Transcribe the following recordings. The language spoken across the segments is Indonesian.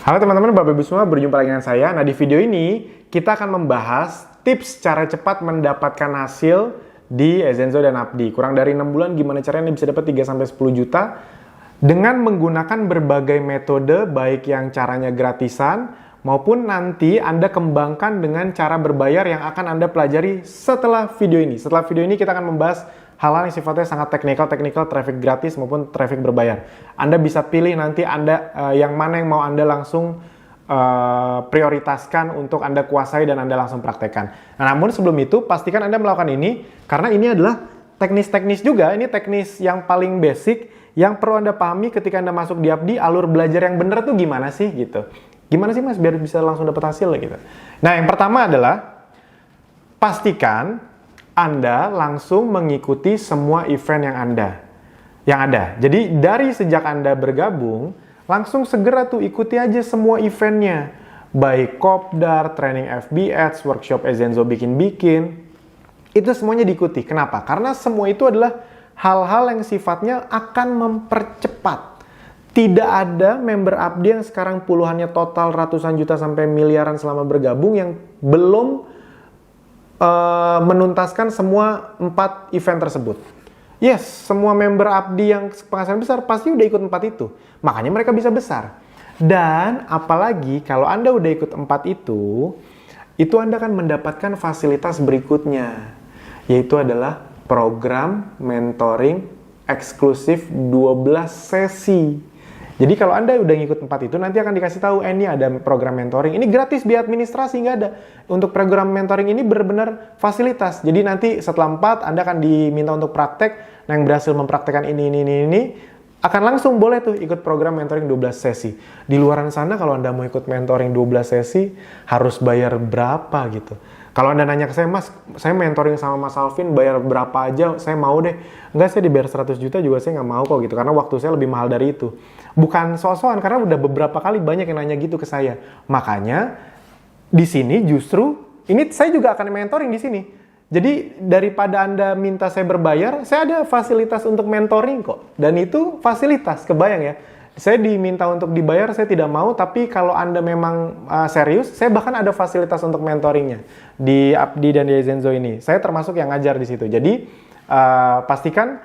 Halo teman-teman, Bapak Ibu semua, berjumpa lagi dengan saya. Nah, di video ini kita akan membahas tips cara cepat mendapatkan hasil di Ezenzo dan Apdi. Kurang dari 6 bulan, gimana caranya bisa dapat 3-10 juta dengan menggunakan berbagai metode, baik yang caranya gratisan maupun nanti Anda kembangkan dengan cara berbayar yang akan Anda pelajari setelah video ini. Setelah video ini kita akan membahas hal-hal yang sifatnya sangat teknikal, traffic gratis maupun traffic berbayar. Anda bisa pilih nanti Anda yang mana yang mau Anda langsung prioritaskan untuk Anda kuasai dan Anda langsung praktekkan. Nah, namun sebelum itu pastikan Anda melakukan ini karena ini adalah teknis-teknis juga. Ini teknis yang paling basic yang perlu Anda pahami ketika Anda masuk di Apdi. Alur belajar yang benar tuh gimana sih gitu? Gimana sih Mas biar bisa langsung dapat hasil gitu? Nah, yang pertama adalah pastikan Anda langsung mengikuti semua event yang ada. Jadi dari sejak Anda bergabung, langsung segera tuh ikuti aja semua eventnya. Baik Kopdar, training FB Ads, workshop Ezenzo bikin-bikin, itu semuanya diikuti. Kenapa? Karena semua itu adalah hal-hal yang sifatnya akan mempercepat. Tidak ada member Apdi yang sekarang puluhannya total ratusan juta sampai miliaran selama bergabung yang belum menuntaskan semua 4 event tersebut. Yes, semua member Apdi yang penghasilan besar pasti udah ikut 4 itu. Makanya mereka bisa besar. Dan apalagi kalau Anda udah ikut 4 itu Anda akan mendapatkan fasilitas berikutnya. Yaitu adalah program mentoring eksklusif 12 sesi. Jadi kalau Anda udah ngikut 4 itu, nanti akan dikasih tahu, ini ada program mentoring. Ini gratis, biaya administrasi, nggak ada. Untuk program mentoring ini benar-benar fasilitas. Jadi nanti setelah 4, Anda akan diminta untuk praktek. Nah, yang berhasil mempraktekkan ini, akan langsung boleh tuh ikut program mentoring 12 sesi. Di luaran sana, kalau Anda mau ikut mentoring 12 sesi, harus bayar berapa gitu. Kalau Anda nanya ke saya, Mas, saya mentoring sama Mas Alvin, bayar berapa aja, saya mau deh. Enggak, saya dibayar 100 juta juga saya nggak mau kok gitu, karena waktu saya lebih mahal dari itu. Bukan so-soan, karena udah beberapa kali banyak yang nanya gitu ke saya. Makanya, di sini justru, ini saya juga akan mentoring di sini. Jadi, daripada Anda minta saya berbayar, saya ada fasilitas untuk mentoring kok. Dan itu fasilitas, kebayang ya. Saya diminta untuk dibayar, saya tidak mau, tapi kalau Anda memang serius, saya bahkan ada fasilitas untuk mentoringnya di Apdi dan di Ezenzo ini. Saya termasuk yang ngajar di situ. Jadi, pastikan,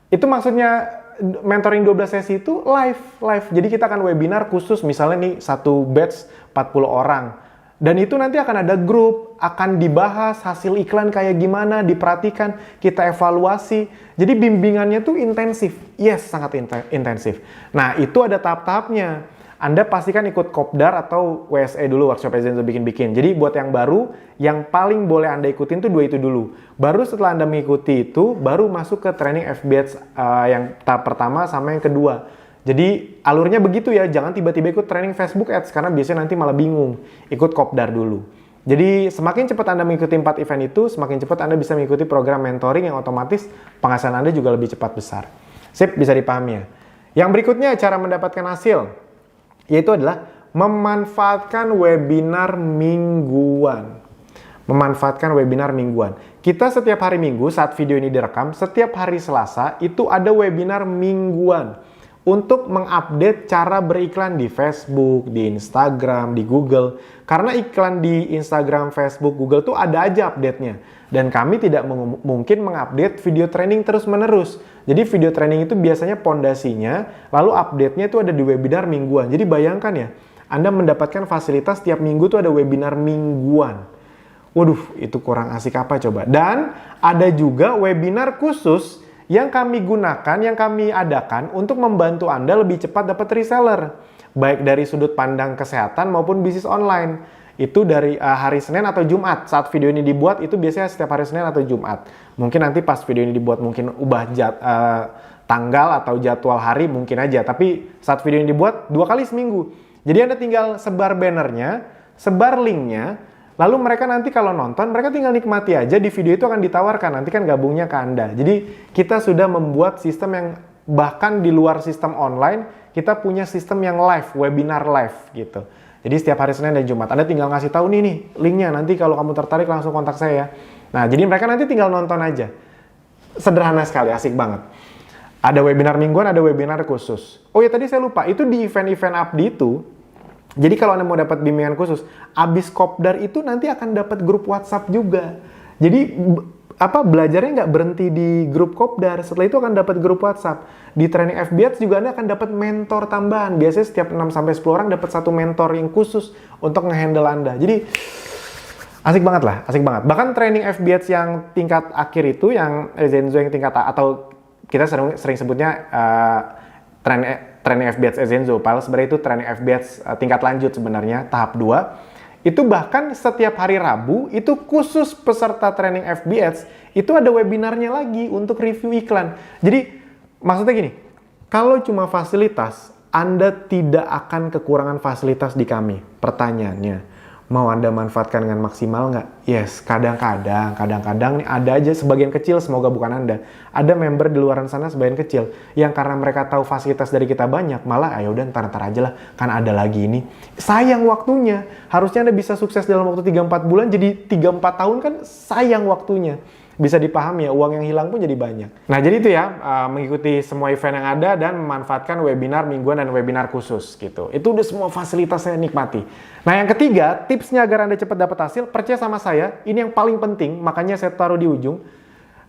itu maksudnya mentoring 12 sesi itu live. Jadi kita akan webinar khusus, misalnya nih satu batch 40 orang. Dan itu nanti akan ada grup, akan dibahas hasil iklan kayak gimana, diperhatikan, kita evaluasi. Jadi bimbingannya tuh intensif. Yes, sangat intensif. Nah, itu ada tahap-tahapnya. Anda pastikan ikut Kopdar atau WSE dulu, workshop Ezenzo bikin-bikin. Jadi buat yang baru, yang paling boleh Anda ikutin tuh 2 itu dulu. Baru setelah Anda mengikuti itu, baru masuk ke training FBAds yang tahap pertama sama yang kedua. Jadi alurnya begitu ya, jangan tiba-tiba ikut training Facebook Ads karena biasanya nanti malah bingung. Ikut Kopdar dulu. Jadi semakin cepat Anda mengikuti 4 event itu, semakin cepat Anda bisa mengikuti program mentoring yang otomatis penghasilan Anda juga lebih cepat besar. Sip, bisa dipahami ya. Yang berikutnya cara mendapatkan hasil, yaitu adalah memanfaatkan webinar mingguan. Kita setiap hari Minggu saat video ini direkam, setiap hari Selasa itu ada webinar mingguan untuk mengupdate cara beriklan di Facebook, di Instagram, di Google. Karena iklan di Instagram, Facebook, Google tuh ada aja update-nya. Dan kami tidak mungkin mengupdate video training terus-menerus. Jadi video training itu biasanya pondasinya, lalu update-nya itu ada di webinar mingguan. Jadi bayangkan ya, Anda mendapatkan fasilitas tiap minggu tuh ada webinar mingguan. Waduh, itu kurang asik apa coba. Dan ada juga webinar khusus yang kami gunakan, yang kami adakan untuk membantu Anda lebih cepat dapat reseller. Baik dari sudut pandang kesehatan maupun bisnis online. Itu dari hari Senin atau Jumat. Saat video ini dibuat, itu biasanya setiap hari Senin atau Jumat. Mungkin nanti pas video ini dibuat, mungkin ubah tanggal atau jadwal hari, mungkin aja. Tapi saat video ini dibuat, 2 kali seminggu. Jadi Anda tinggal sebar bannernya, sebar linknya, lalu mereka nanti kalau nonton, mereka tinggal nikmati aja, di video itu akan ditawarkan, nanti kan gabungnya ke Anda. Jadi kita sudah membuat sistem yang bahkan di luar sistem online, kita punya sistem yang live, webinar live gitu. Jadi setiap hari Senin dan Jumat, Anda tinggal ngasih tahu nih linknya, nanti kalau kamu tertarik langsung kontak saya ya. Nah, jadi mereka nanti tinggal nonton aja. Sederhana sekali, asik banget. Ada webinar mingguan, ada webinar khusus. Oh ya, tadi saya lupa, itu di event-event Apdi itu, Jadi kalau Anda mau dapat bimbingan khusus, abis kopdar itu nanti akan dapat grup WhatsApp juga. Jadi belajarnya nggak berhenti di grup kopdar, setelah itu akan dapat grup WhatsApp. Di training FBATS juga Anda akan dapat mentor tambahan. Biasanya setiap 6-10 orang dapat satu mentor yang khusus untuk nge-handle Anda. Jadi asik banget lah, asik banget. Bahkan training FBATS yang tingkat akhir itu, yang Ezenzo yang tingkat atau kita sering sebutnya training FBATS Ezenzo, padahal sebenarnya itu training FBATS tingkat lanjut sebenarnya, tahap 2. Itu bahkan setiap hari Rabu, itu khusus peserta training FBATS, itu ada webinarnya lagi untuk review iklan. Jadi, maksudnya gini, kalau cuma fasilitas, Anda tidak akan kekurangan fasilitas di kami. Pertanyaannya, mau Anda manfaatkan dengan maksimal nggak? Yes, kadang-kadang nih ada aja sebagian kecil, semoga bukan Anda. Ada member di luaran sana sebagian kecil, yang karena mereka tahu fasilitas dari kita banyak, malah ayo udah ntar aja lah, kan ada lagi ini. Sayang waktunya, harusnya Anda bisa sukses dalam waktu 3-4 bulan, jadi 3-4 tahun kan sayang waktunya. Bisa dipahami ya, uang yang hilang pun jadi banyak. Nah jadi itu ya, mengikuti semua event yang ada dan memanfaatkan webinar mingguan dan webinar khusus gitu. Itu udah semua fasilitasnya nikmati. Nah yang ketiga, tipsnya agar Anda cepat dapat hasil, percaya sama saya, ini yang paling penting, makanya saya taruh di ujung.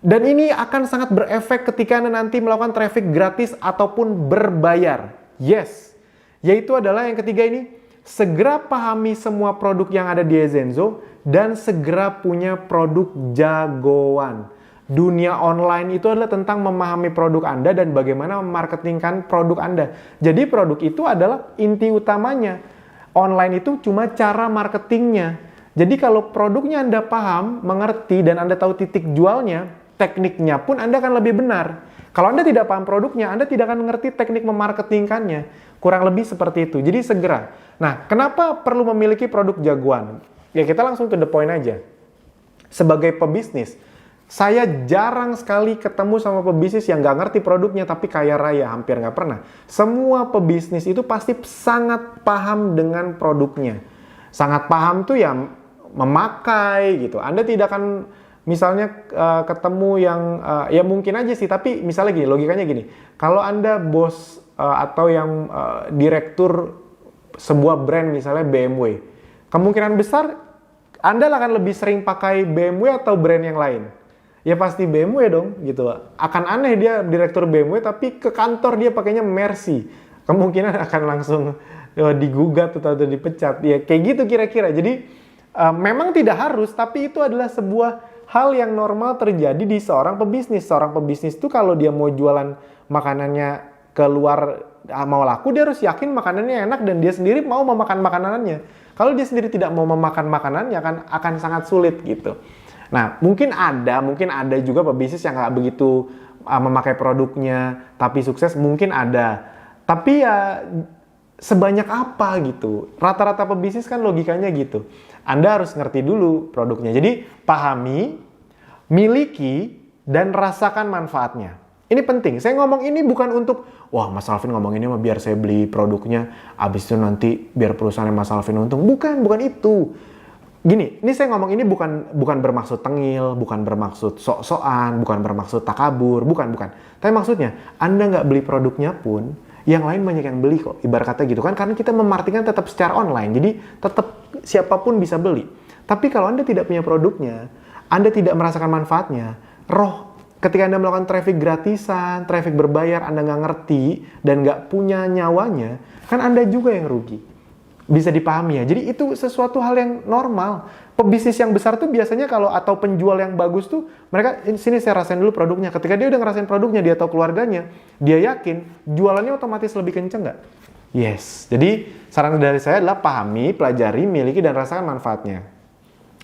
Dan ini akan sangat berefek ketika Anda nanti melakukan traffic gratis ataupun berbayar. Yes, yaitu adalah yang ketiga ini, segera pahami semua produk yang ada di Ezenzo dan segera punya produk jagoan. Dunia online itu adalah tentang memahami produk Anda dan bagaimana memarketingkan produk Anda. Jadi produk itu adalah inti utamanya. Online itu cuma cara marketingnya. Jadi kalau produknya Anda paham, mengerti, dan Anda tahu titik jualnya, tekniknya pun Anda akan lebih benar. Kalau Anda tidak paham produknya, Anda tidak akan mengerti teknik memarketingkannya. Kurang lebih seperti itu. Jadi segera. Nah, kenapa perlu memiliki produk jagoan? Ya kita langsung to the point aja. Sebagai pebisnis, saya jarang sekali ketemu sama pebisnis yang nggak ngerti produknya tapi kaya raya, hampir nggak pernah. Semua pebisnis itu pasti sangat paham dengan produknya. Sangat paham tuh ya memakai gitu. Anda tidak akan misalnya ketemu yang ya mungkin aja sih, tapi misalnya gini, logikanya gini. Kalau Anda bos atau yang direktur sebuah brand misalnya BMW, kemungkinan besar Anda akan lebih sering pakai BMW atau brand yang lain. Ya pasti BMW dong gitu. Akan aneh dia direktur BMW tapi ke kantor dia pakainya Mercy. Kemungkinan akan langsung digugat atau dipecat. Ya kayak gitu kira-kira. Jadi memang tidak harus, tapi itu adalah sebuah hal yang normal terjadi di seorang pebisnis. Seorang pebisnis itu kalau dia mau jualan makanannya keluar, mau laku, dia harus yakin makanannya enak dan dia sendiri mau memakan makanannya. Kalau dia sendiri tidak mau memakan makanannya akan sangat sulit gitu. Nah, mungkin ada juga pebisnis yang nggak begitu memakai produknya tapi sukses, mungkin ada. Tapi ya sebanyak apa gitu. Rata-rata pebisnis kan logikanya gitu. Anda harus ngerti dulu produknya. Jadi pahami, miliki, dan rasakan manfaatnya. Ini penting. Saya ngomong ini bukan untuk, wah Mas Alvin ngomong ini mah biar saya beli produknya, abis itu nanti biar perusahaan Mas Alvin untung. Bukan itu. Gini, ini saya ngomong ini bukan bermaksud tengil, bukan bermaksud sok-sokan, bukan bermaksud takabur, bukan. Tapi maksudnya, Anda nggak beli produknya pun, yang lain banyak yang beli kok. Ibarat kata gitu kan, karena kita memarketingkan tetap secara online, jadi tetap siapapun bisa beli. Tapi kalau Anda tidak punya produknya, Anda tidak merasakan manfaatnya, ketika Anda melakukan traffic gratisan, traffic berbayar, Anda nggak ngerti dan nggak punya nyawanya, kan Anda juga yang rugi. Bisa dipahami ya. Jadi itu sesuatu hal yang normal. Pebisnis yang besar tuh biasanya atau penjual yang bagus tuh, mereka, sini saya rasain dulu produknya. Ketika dia udah ngerasain produknya, dia tahu keluarganya, dia yakin jualannya otomatis lebih kenceng nggak? Yes. Jadi saran dari saya adalah pahami, pelajari, miliki, dan rasakan manfaatnya.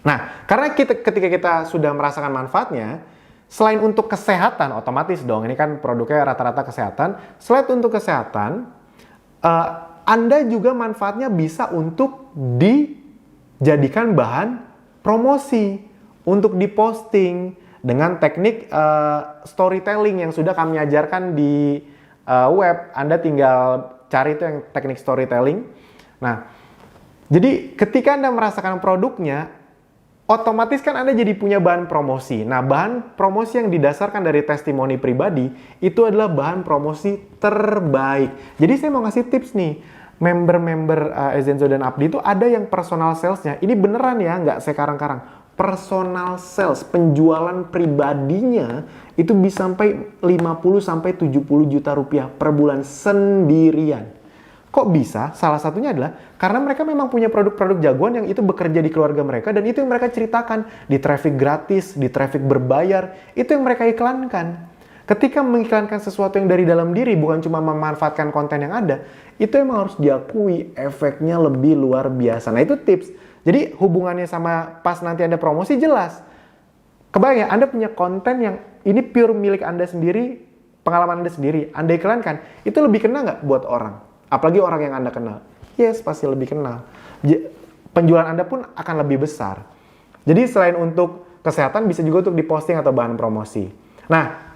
Nah, karena ketika kita sudah merasakan manfaatnya, selain untuk kesehatan, otomatis dong, ini kan produknya rata-rata kesehatan. Selain untuk kesehatan, Anda juga manfaatnya bisa untuk dijadikan bahan promosi, untuk diposting dengan teknik storytelling yang sudah kami ajarkan di web. Anda tinggal cari itu yang teknik storytelling. Nah, jadi ketika Anda merasakan produknya, otomatis kan Anda jadi punya bahan promosi. Nah, bahan promosi yang didasarkan dari testimoni pribadi, itu adalah bahan promosi terbaik. Jadi saya mau ngasih tips nih. member-member Ezenzo dan Abdi itu ada yang personal salesnya. Ini beneran ya, nggak sekarang-karang. Personal sales, penjualan pribadinya itu bisa sampai 50 sampai 70 juta rupiah per bulan sendirian. Kok bisa? Salah satunya adalah karena mereka memang punya produk-produk jagoan yang itu bekerja di keluarga mereka dan itu yang mereka ceritakan di traffic gratis, di traffic berbayar, itu yang mereka iklankan. Ketika mengiklankan sesuatu yang dari dalam diri, bukan cuma memanfaatkan konten yang ada, itu emang harus diakui efeknya lebih luar biasa. Nah itu tips. Jadi hubungannya sama pas nanti Anda promosi jelas. Kebayang ya, Anda punya konten yang ini pure milik Anda sendiri, pengalaman Anda sendiri, Anda iklankan, itu lebih kena nggak buat orang? Apalagi orang yang Anda kenal. Yes, pasti lebih kenal. Penjualan Anda pun akan lebih besar. Jadi selain untuk kesehatan, bisa juga untuk diposting atau bahan promosi. Nah,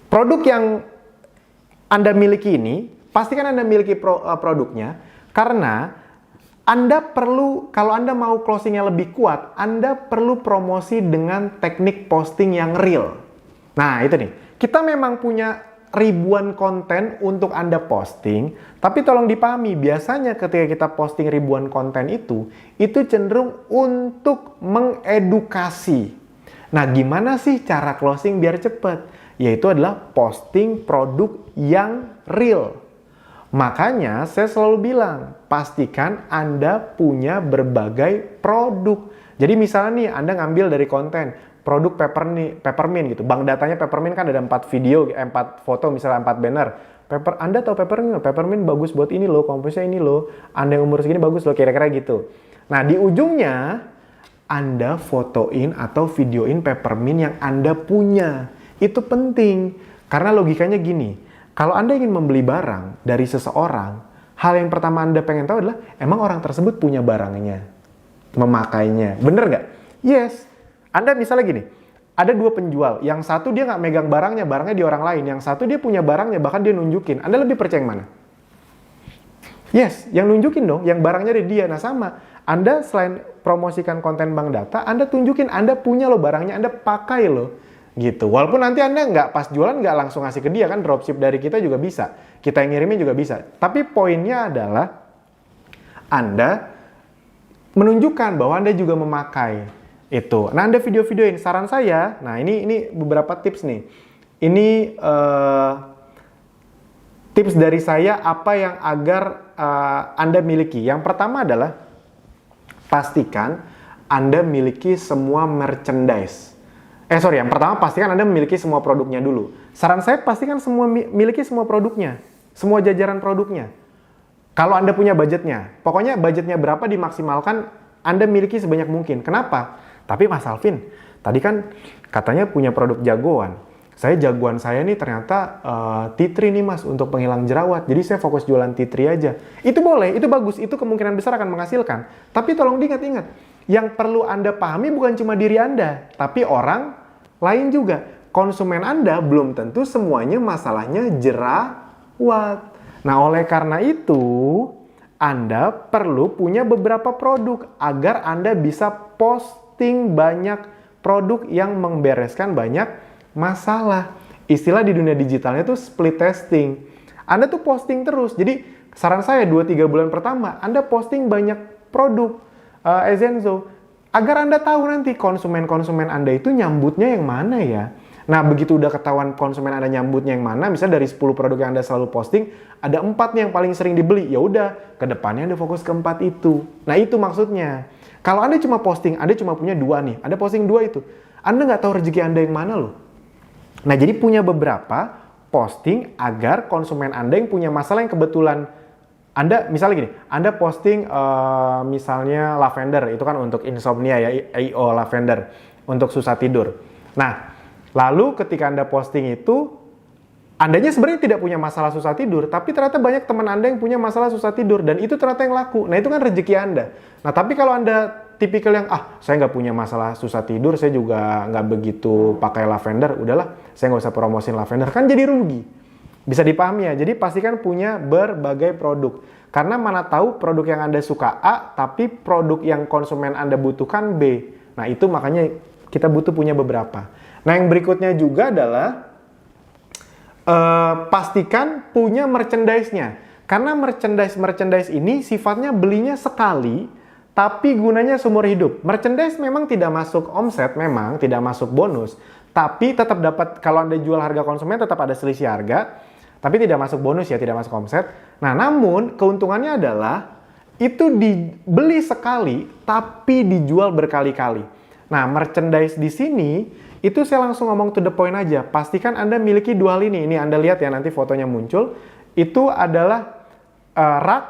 produk yang Anda miliki ini, pastikan Anda miliki produknya, karena Anda perlu, kalau Anda mau closingnya lebih kuat, Anda perlu promosi dengan teknik posting yang real. Nah, itu nih. Kita memang punya ribuan konten untuk Anda posting, tapi tolong dipahami, biasanya ketika kita posting ribuan konten itu cenderung untuk mengedukasi. Nah, gimana sih cara closing biar cepat? Yaitu adalah posting produk yang real. Makanya saya selalu bilang, pastikan Anda punya berbagai produk. Jadi misalnya nih, Anda ngambil dari konten produk peppermint gitu. Bank datanya peppermint kan ada 4 video, 4 foto, misalnya 4 banner. Anda tahu peppermint? Peppermint bagus buat ini loh, komposnya ini loh. Anda yang umur segini bagus loh, kira-kira gitu. Nah, di ujungnya Anda fotoin atau videoin peppermint yang Anda punya. Itu penting, karena logikanya gini. Kalau Anda ingin membeli barang dari seseorang, hal yang pertama Anda pengen tahu adalah, emang orang tersebut punya barangnya, memakainya. Bener nggak? Yes. Anda misalnya gini, ada 2 penjual. Yang satu dia nggak megang barangnya di orang lain. Yang satu dia punya barangnya, bahkan dia nunjukin. Anda lebih percaya yang mana? Yes, yang nunjukin dong, yang barangnya dari dia. Nah sama, Anda selain promosikan konten Bank Data, Anda tunjukin Anda punya loh barangnya, Anda pakai loh. Gitu. Walaupun nanti Anda nggak pas jualan nggak langsung ngasih ke dia, kan dropship dari kita juga bisa. Kita yang ngirimin juga bisa. Tapi poinnya adalah Anda menunjukkan bahwa Anda juga memakai itu. Nah, Anda video-videoin. Saran saya, nah ini beberapa tips nih. Ini tips dari saya apa yang agar Anda miliki. Yang pertama adalah pastikan Anda miliki semua merchandise. Yang pertama pastikan Anda memiliki semua produknya dulu. Saran saya pastikan miliki semua produknya, semua jajaran produknya. Kalau Anda punya budgetnya, pokoknya budgetnya berapa dimaksimalkan Anda miliki sebanyak mungkin. Kenapa? Tapi Mas Alvin, tadi kan katanya punya produk jagoan. Jagoan saya nih ternyata tea tree nih Mas untuk penghilang jerawat. Jadi saya fokus jualan tea tree aja. Itu boleh, itu bagus, itu kemungkinan besar akan menghasilkan. Tapi tolong diingat-ingat, yang perlu Anda pahami bukan cuma diri Anda, tapi orang lain juga. Konsumen Anda belum tentu semuanya masalahnya jerawat. Nah, oleh karena itu, Anda perlu punya beberapa produk agar Anda bisa posting banyak produk yang membereskan banyak masalah. Istilah di dunia digitalnya itu split testing. Anda tuh posting terus. Jadi, saran saya 2-3 bulan pertama, Anda posting banyak produk Ezenzo. Agar Anda tahu nanti konsumen-konsumen Anda itu nyambutnya yang mana ya. Nah, begitu udah ketahuan konsumen Anda nyambutnya yang mana, misalnya dari 10 produk yang Anda selalu posting, ada 4 nih yang paling sering dibeli. Ya udah, ke depannya Anda fokus ke 4 itu. Nah, itu maksudnya. Kalau Anda cuma posting, Anda cuma punya 2 nih. Anda posting 2 itu. Anda nggak tahu rezeki Anda yang mana loh. Nah, jadi punya beberapa posting agar konsumen Anda yang punya masalah yang kebetulan Anda, misalnya gini, Anda posting misalnya lavender, itu kan untuk insomnia ya, AO lavender, untuk susah tidur. Nah, lalu ketika Anda posting itu, Andanya sebenarnya tidak punya masalah susah tidur, tapi ternyata banyak teman Anda yang punya masalah susah tidur, dan itu ternyata yang laku. Nah, itu kan rezeki Anda. Nah, tapi kalau Anda tipikal yang, saya nggak punya masalah susah tidur, saya juga nggak begitu pakai lavender, udahlah, saya nggak usah promosin lavender, kan jadi rugi. Bisa dipahami ya, jadi pastikan punya berbagai produk. Karena mana tahu produk yang Anda suka A, tapi produk yang konsumen Anda butuhkan B. Nah, itu makanya kita butuh punya beberapa. Nah, yang berikutnya juga adalah pastikan punya merchandise-nya. Karena merchandise ini sifatnya belinya sekali, tapi gunanya seumur hidup. Merchandise memang tidak masuk omset, memang tidak masuk bonus, tapi tetap dapat, kalau Anda jual harga konsumen tetap ada selisih harga, tapi tidak masuk bonus ya, tidak masuk omset. Nah, namun keuntungannya adalah itu dibeli sekali, tapi dijual berkali-kali. Nah, merchandise di sini, itu saya langsung ngomong to the point aja. Pastikan Anda miliki dua hal ini. Ini Anda lihat ya, nanti fotonya muncul. Itu adalah rak.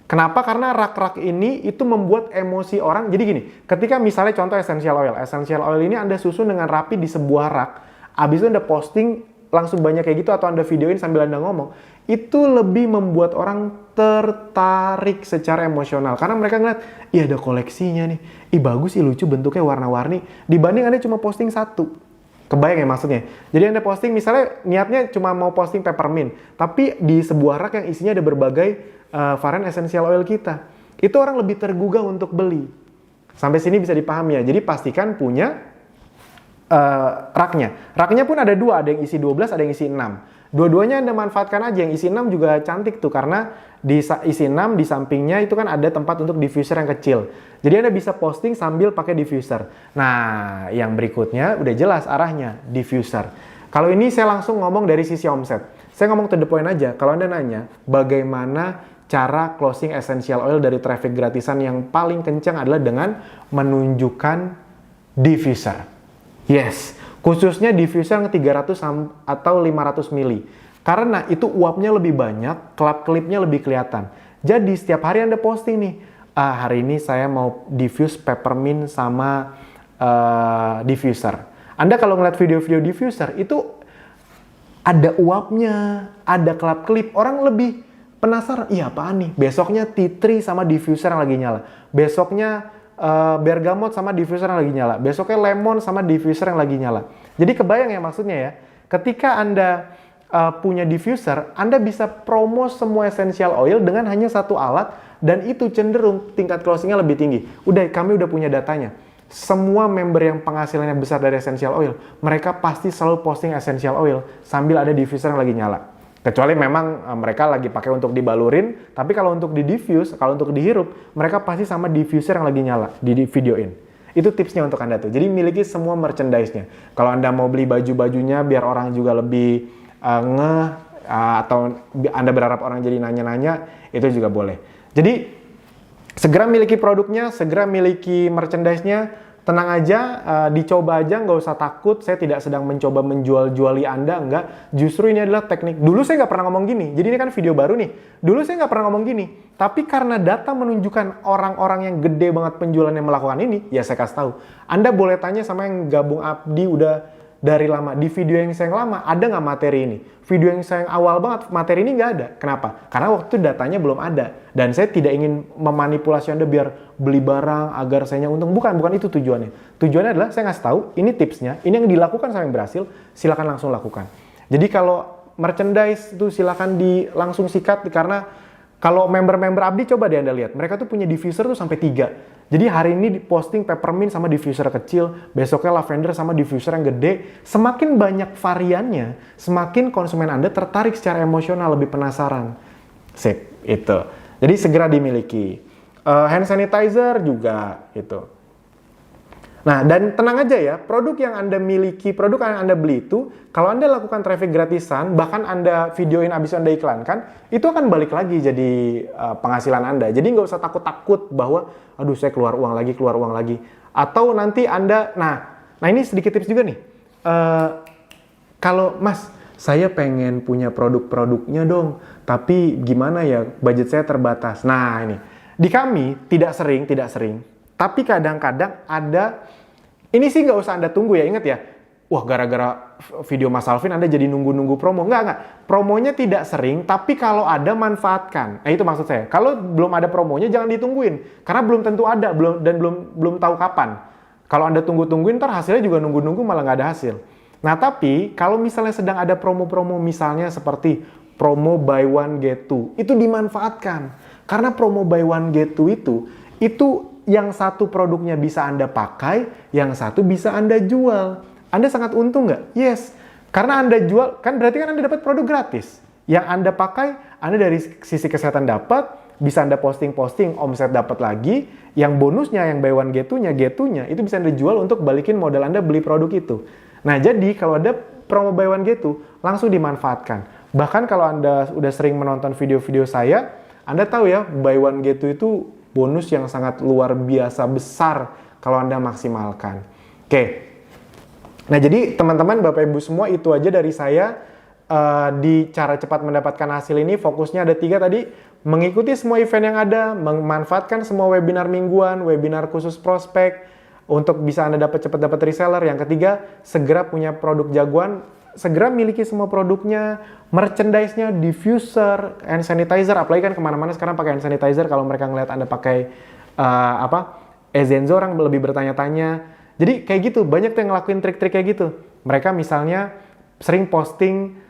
Kenapa? Karena rak-rak ini itu membuat emosi orang. Jadi gini, ketika misalnya contoh essential oil ini Anda susun dengan rapi di sebuah rak. Abis itu Anda posting langsung banyak kayak gitu, atau Anda videoin sambil Anda ngomong. Itu lebih membuat orang tertarik secara emosional. Karena mereka ngeliat, iya ada koleksinya nih. Ih bagus sih, lucu bentuknya, warna-warni. Dibanding Anda cuma posting satu. Kebayang ya maksudnya? Jadi Anda posting, misalnya niatnya cuma mau posting peppermint, tapi di sebuah rak yang isinya ada berbagai varian essential oil kita. Itu orang lebih tergugah untuk beli. Sampai sini bisa dipahami ya. Jadi pastikan punya raknya. Raknya pun ada dua, ada yang isi 12, ada yang isi 6. Dua-duanya Anda manfaatkan aja. Yang isi 6 juga cantik tuh, karena di isi 6 di sampingnya itu kan ada tempat untuk diffuser yang kecil. Jadi Anda bisa posting sambil pakai diffuser. Nah, yang berikutnya udah jelas arahnya, diffuser. Kalau ini saya langsung ngomong dari sisi omset. Saya ngomong to the point aja. Kalau Anda nanya, bagaimana cara closing essential oil dari traffic gratisan yang paling kencang adalah dengan menunjukkan diffuser. Yes, khususnya diffuser yang 300 atau 500 mili. Karena itu uapnya lebih banyak, klip-klipnya lebih kelihatan. Jadi setiap hari Anda posting nih, hari ini saya mau diffuse peppermint sama diffuser. Anda kalau ngeliat video-video diffuser, itu ada uapnya, ada klip-klip, orang lebih penasaran, iya apaan nih? Besoknya tea tree sama diffuser yang lagi nyala. Besoknya bergamot sama diffuser yang lagi nyala. Besoknya lemon sama diffuser yang lagi nyala. Jadi kebayang ya maksudnya ya. Ketika Anda punya diffuser, Anda bisa promo semua essential oil dengan hanya satu alat, dan itu cenderung tingkat closingnya lebih tinggi. Kami udah punya datanya. Semua member yang penghasilannya besar dari essential oil, mereka pasti selalu posting essential oil sambil ada diffuser yang lagi nyala. Kecuali memang mereka lagi pakai untuk dibalurin, tapi kalau untuk di diffuse, kalau untuk dihirup, mereka pasti sama diffuser yang lagi nyala, di videoin. Itu tipsnya untuk Anda tuh. Jadi miliki semua merchandise-nya. Kalau Anda mau beli baju-bajunya biar orang juga lebih atau Anda berharap orang jadi nanya-nanya, itu juga boleh. Jadi segera miliki produknya, segera miliki merchandise-nya. Tenang aja, dicoba aja, nggak usah takut. Saya tidak sedang mencoba menjual-juali Anda, enggak. Justru ini adalah teknik. Dulu saya nggak pernah ngomong gini. Jadi ini kan video baru nih. Dulu saya nggak pernah ngomong gini. Tapi karena data menunjukkan orang-orang yang gede banget penjualannya melakukan ini, ya saya kasih tahu. Anda boleh tanya sama yang gabung Abdi udah dari lama. Di video yang saya yang lama, ada nggak materi ini? Video yang saya yang awal banget, materi ini nggak ada. Kenapa? Karena waktu itu datanya belum ada. Dan saya tidak ingin memanipulasi Anda biar beli barang agar saya untung. Bukan itu tujuannya. Tujuannya adalah saya ngasih tahu, ini tipsnya, ini yang dilakukan sama yang berhasil, silakan langsung lakukan. Jadi kalau merchandise itu silakan langsung sikat, karena kalau member-member Abdi coba deh Anda lihat, mereka tuh punya diffuser tuh sampai 3. Jadi hari ini posting peppermint sama diffuser kecil, besoknya lavender sama diffuser yang gede. Semakin banyak variannya, semakin konsumen Anda tertarik secara emosional, lebih penasaran. Sip, itu. Jadi segera dimiliki. Hand sanitizer juga, itu. Nah, dan tenang aja ya, produk yang Anda miliki, produk yang Anda beli itu, kalau Anda lakukan traffic gratisan, bahkan Anda videoin abis Anda iklankan, itu akan balik lagi jadi penghasilan Anda. Jadi nggak usah takut-takut bahwa, aduh saya keluar uang lagi. Atau nanti Anda, nah ini sedikit tips juga nih. Kalau Mas, saya pengen punya produk-produknya dong, tapi gimana ya, budget saya terbatas. Nah ini, di kami tidak sering, tapi kadang-kadang ada, ini sih nggak usah Anda tunggu ya, ingat ya. Wah, gara-gara video Mas Alvin Anda jadi nunggu-nunggu promo. Enggak. Promonya tidak sering, tapi kalau ada manfaatkan. Nah, itu maksud saya. Kalau belum ada promonya jangan ditungguin, karena belum tentu ada, belum tahu kapan. Kalau Anda tunggu-tungguin, ntar hasilnya juga nunggu-nunggu malah nggak ada hasil. Nah, tapi kalau misalnya sedang ada promo-promo, misalnya seperti promo buy one get two, itu dimanfaatkan. Karena promo buy one get two itu yang satu produknya bisa Anda pakai, yang satu bisa Anda jual. Anda sangat untung nggak? Yes. Karena Anda jual, kan berarti kan Anda dapat produk gratis. Yang Anda pakai, Anda dari sisi kesehatan dapat, bisa Anda posting-posting, omset dapat lagi, yang bonusnya, yang buy one get two-nya itu bisa Anda jual untuk balikin modal Anda beli produk itu. Nah, jadi kalau ada promo buy one get two, langsung dimanfaatkan. Bahkan kalau Anda udah sering menonton video-video saya, Anda tahu ya, buy one get two itu bonus yang sangat luar biasa besar kalau Anda maksimalkan. Oke. Nah, jadi teman-teman, Bapak Ibu semua, itu aja dari saya di cara cepat mendapatkan hasil ini. Fokusnya ada 3 tadi, mengikuti semua event yang ada, memanfaatkan semua webinar mingguan, webinar khusus prospek, untuk bisa Anda cepat dapat reseller. Yang ketiga, segera punya produk jagoan, segera miliki semua produknya, merchandise-nya, diffuser, hand sanitizer, apalagi kan kemana-mana sekarang pakai hand sanitizer. Kalau mereka ngeliat Anda pakai Ezenzo, orang lebih bertanya-tanya. Jadi kayak gitu, banyak tuh yang ngelakuin trik-trik kayak gitu. Mereka misalnya sering posting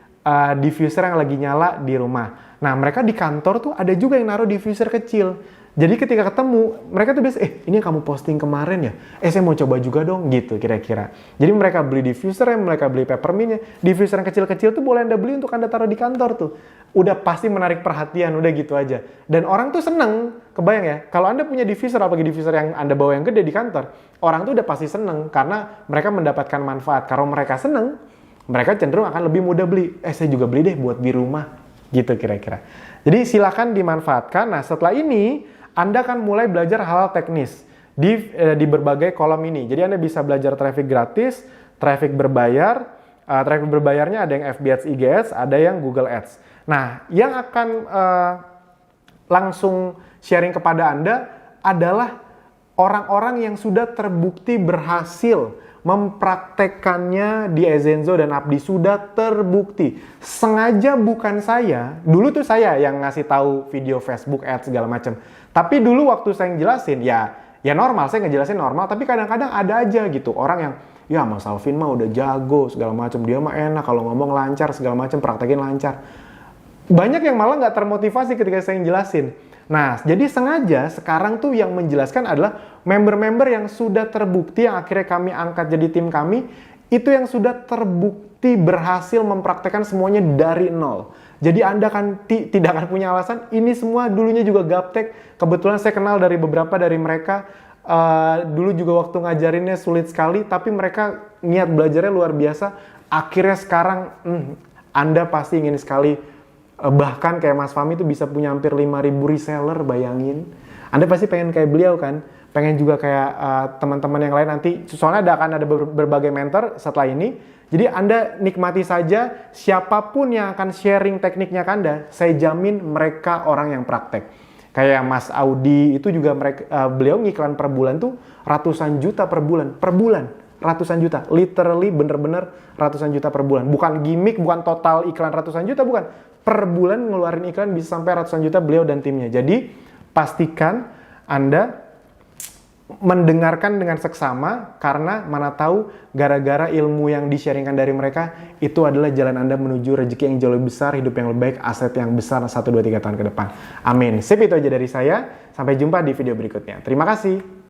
diffuser yang lagi nyala di rumah. Nah, mereka di kantor tuh ada juga yang naruh diffuser kecil. Jadi ketika ketemu, mereka tuh biasa, ini yang kamu posting kemarin ya? Saya mau coba juga dong, gitu kira-kira. Jadi mereka beli diffuser, mereka beli peppermint-nya. Diffuser yang kecil-kecil tuh boleh Anda beli untuk Anda taruh di kantor tuh. Udah pasti menarik perhatian, udah gitu aja. Dan orang tuh seneng, kebayang ya, kalau Anda punya diffuser, apalagi diffuser yang Anda bawa yang gede di kantor, orang tuh udah pasti seneng, karena mereka mendapatkan manfaat. Kalau mereka seneng, mereka cenderung akan lebih mudah beli. Saya juga beli deh buat di rumah. Gitu kira-kira. Jadi silakan dimanfaatkan. Nah, setelah ini Anda akan mulai belajar hal-hal teknis di berbagai kolom ini. Jadi Anda bisa belajar traffic gratis, traffic berbayar. Traffic berbayarnya ada yang FB Ads, IG Ads, ada yang Google Ads. Nah, yang akan langsung sharing kepada Anda adalah orang-orang yang sudah terbukti berhasil mempraktekannya di Ezenzo dan Abdi, sudah terbukti. Sengaja bukan saya, dulu tuh saya yang ngasih tahu video Facebook Ads segala macam. Tapi dulu waktu saya ngejelasin, ya normal, saya ngejelasin normal, tapi kadang-kadang ada aja gitu orang yang, ya Mas Alvin mah udah jago segala macam, dia mah enak kalau ngomong lancar segala macam, praktekin lancar. Banyak yang malah nggak termotivasi ketika saya ngejelasin. Nah, jadi sengaja sekarang tuh yang menjelaskan adalah member-member yang sudah terbukti, yang akhirnya kami angkat jadi tim kami, itu yang sudah terbukti berhasil mempraktekkan semuanya dari nol. Jadi Anda tidak akan punya alasan, ini semua dulunya juga gaptek. Kebetulan saya kenal dari beberapa dari mereka, dulu juga waktu ngajarinnya sulit sekali, tapi mereka niat belajarnya luar biasa. Akhirnya sekarang, Anda pasti ingin sekali. Bahkan kayak Mas Fahmi itu bisa punya hampir 5.000 reseller, bayangin. Anda pasti pengen kayak beliau kan? Pengen juga kayak teman-teman yang lain nanti. Soalnya akan ada berbagai mentor setelah ini. Jadi Anda nikmati saja siapapun yang akan sharing tekniknya ke Anda. Saya jamin mereka orang yang praktek. Kayak Mas Audi itu juga beliau ngiklan per bulan tuh ratusan juta per bulan. Per bulan. Ratusan juta. Literally bener-bener ratusan juta per bulan. Bukan gimmick, bukan total iklan ratusan juta, bukan. Per bulan ngeluarin iklan bisa sampai ratusan juta beliau dan timnya. Jadi pastikan Anda mendengarkan dengan seksama, karena mana tahu gara-gara ilmu yang di-sharingkan dari mereka itu adalah jalan Anda menuju rezeki yang jauh lebih besar, hidup yang lebih baik, aset yang besar 1, 2, 3 tahun ke depan. Amin. Sip, itu aja dari saya. Sampai jumpa di video berikutnya. Terima kasih.